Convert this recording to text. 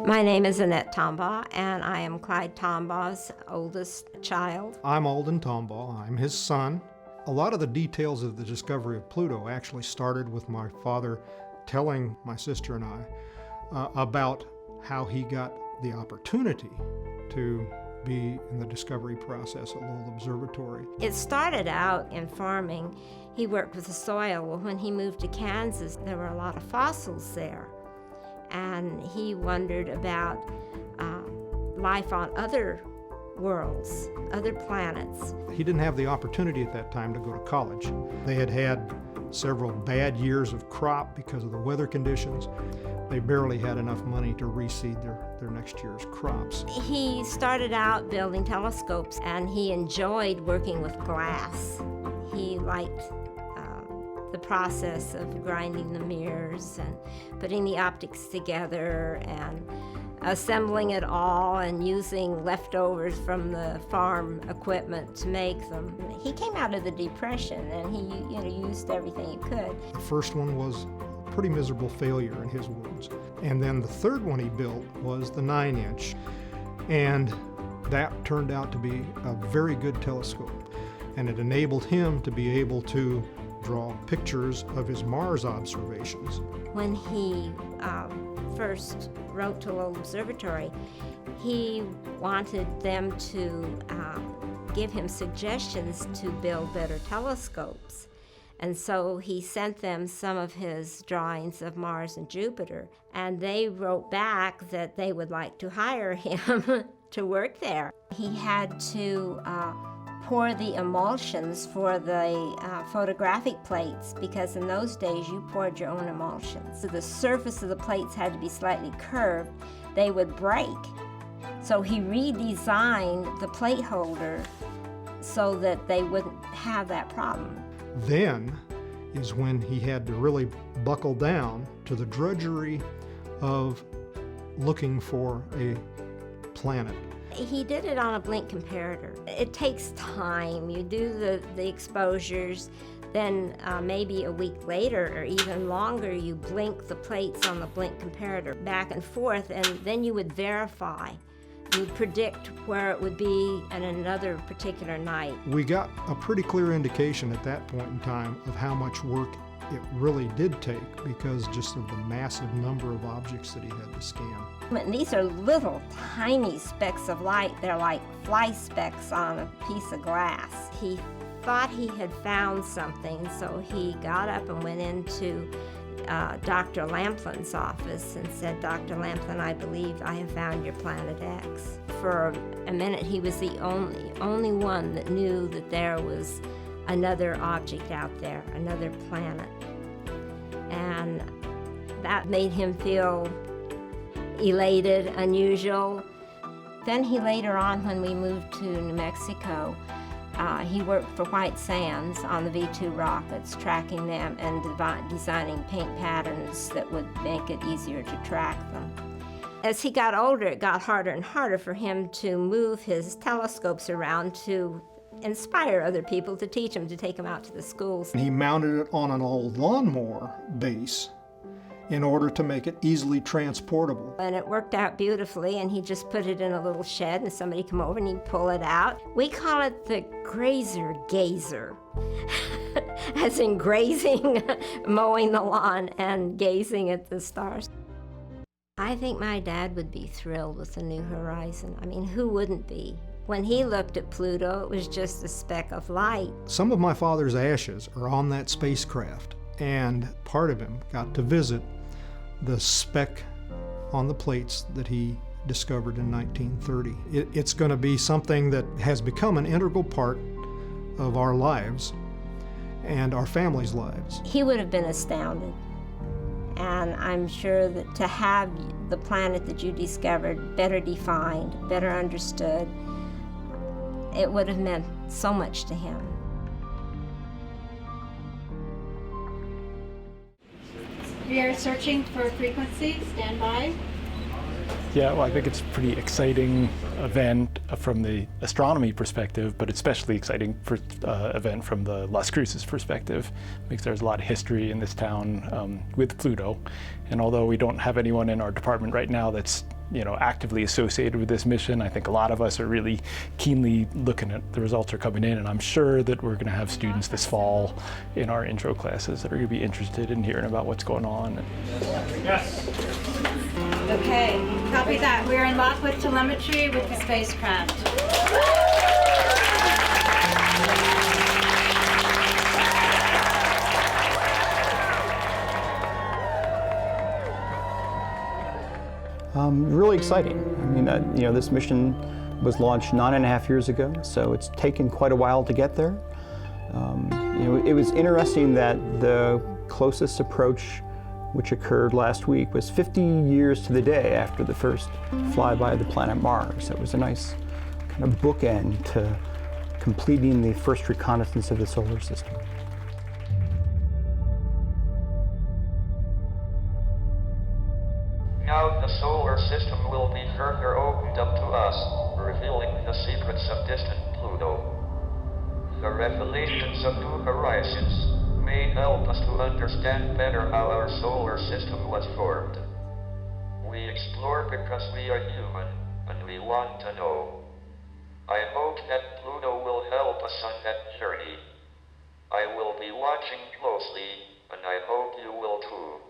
My name is Annette Tombaugh, and I am Clyde Tombaugh's oldest child. I'm Alden Tombaugh. I'm his son. A lot of the details of the discovery of Pluto actually started with my father telling my sister and I about how he got the opportunity to be in the discovery process at Lowell Observatory. It started out in farming. He worked with the soil. Well, when he moved to Kansas, there were a lot of fossils there. And he wondered about life on other worlds, other planets. He didn't have the opportunity at that time to go to college. They had had several bad years of crop because of the weather conditions. They barely had enough money to reseed their next year's crops. He started out building telescopes, and he enjoyed working with glass. He liked the process of grinding the mirrors and putting the optics together and assembling it all and using leftovers from the farm equipment to make them. He came out of the Depression, and he used everything he could. The first one was a pretty miserable failure in his words. And then the third one he built was the 9-inch, and that turned out to be a very good telescope. And it enabled him to be able to draw pictures of his Mars observations. When he first wrote to Lowell Observatory, he wanted them to give him suggestions to build better telescopes. And so he sent them some of his drawings of Mars and Jupiter, and they wrote back that they would like to hire him to work there. He had to pour the emulsions for the photographic plates, because in those days you poured your own emulsions. So the surface of the plates had to be slightly curved. They would break. So he redesigned the plate holder so that they wouldn't have that problem. Then is when he had to really buckle down to the drudgery of looking for a planet. He did it on a blink comparator. It takes time. You do the exposures, then maybe a week later or even longer, you blink the plates on the blink comparator back and forth, and then you would verify. You would predict where it would be in another particular night. We got a pretty clear indication at that point in time of how much work it really did take, because just of the massive number of objects that he had to scan. And these are little tiny specks of light. They're like fly specks on a piece of glass. He thought he had found something, so he got up and went into Dr. Lamplin's office and said, "Dr. Lamplin, I believe I have found your planet X." For a minute, he was the only one that knew that there was another object out there, another planet. And that made him feel elated, unusual. Then he later on, when we moved to New Mexico, he worked for White Sands on the V-2 rockets, tracking them and designing paint patterns that would make it easier to track them. As he got older, it got harder and harder for him to move his telescopes around to inspire other people, to teach them, to take them out to the schools. He mounted it on an old lawnmower base in order to make it easily transportable. And it worked out beautifully, and he just put it in a little shed, and somebody come over and he'd pull it out. We call it the grazer gazer, as in grazing, mowing the lawn and gazing at the stars. I think my dad would be thrilled with the New Horizon. I mean, who wouldn't be? When he looked at Pluto, it was just a speck of light. Some of my father's ashes are on that spacecraft, and part of him got to visit the speck on the plates that he discovered in 1930. It's going to be something that has become an integral part of our lives and our family's lives. He would have been astounded. And I'm sure that to have the planet that you discovered better defined, better understood, it would have meant so much to him. We are searching for frequency. Stand by. Yeah, well, I think it's a pretty exciting event from the astronomy perspective, but especially exciting for event from the Las Cruces perspective, because there's a lot of history in this town with Pluto. And although we don't have anyone in our department right now that's actively associated with this mission. I think a lot of us are really keenly looking at the results are coming in, and I'm sure that we're going to have students this fall in our intro classes that are going to be interested in hearing about what's going on. Yes. Okay, copy that. We're in lock with telemetry with the spacecraft. Really exciting. I mean, this mission was launched 9.5 years ago, so it's taken quite a while to get there. It was interesting that the closest approach, which occurred last week, was 50 years to the day after the first flyby of the planet Mars. It was a nice kind of bookend to completing the first reconnaissance of the solar system. Now the solar system will be further opened up to us, revealing the secrets of distant Pluto. The revelations of new horizons may help us to understand better how our solar system was formed. We explore because we are human, and we want to know. I hope that Pluto will help us on that journey. I will be watching closely, and I hope you will too.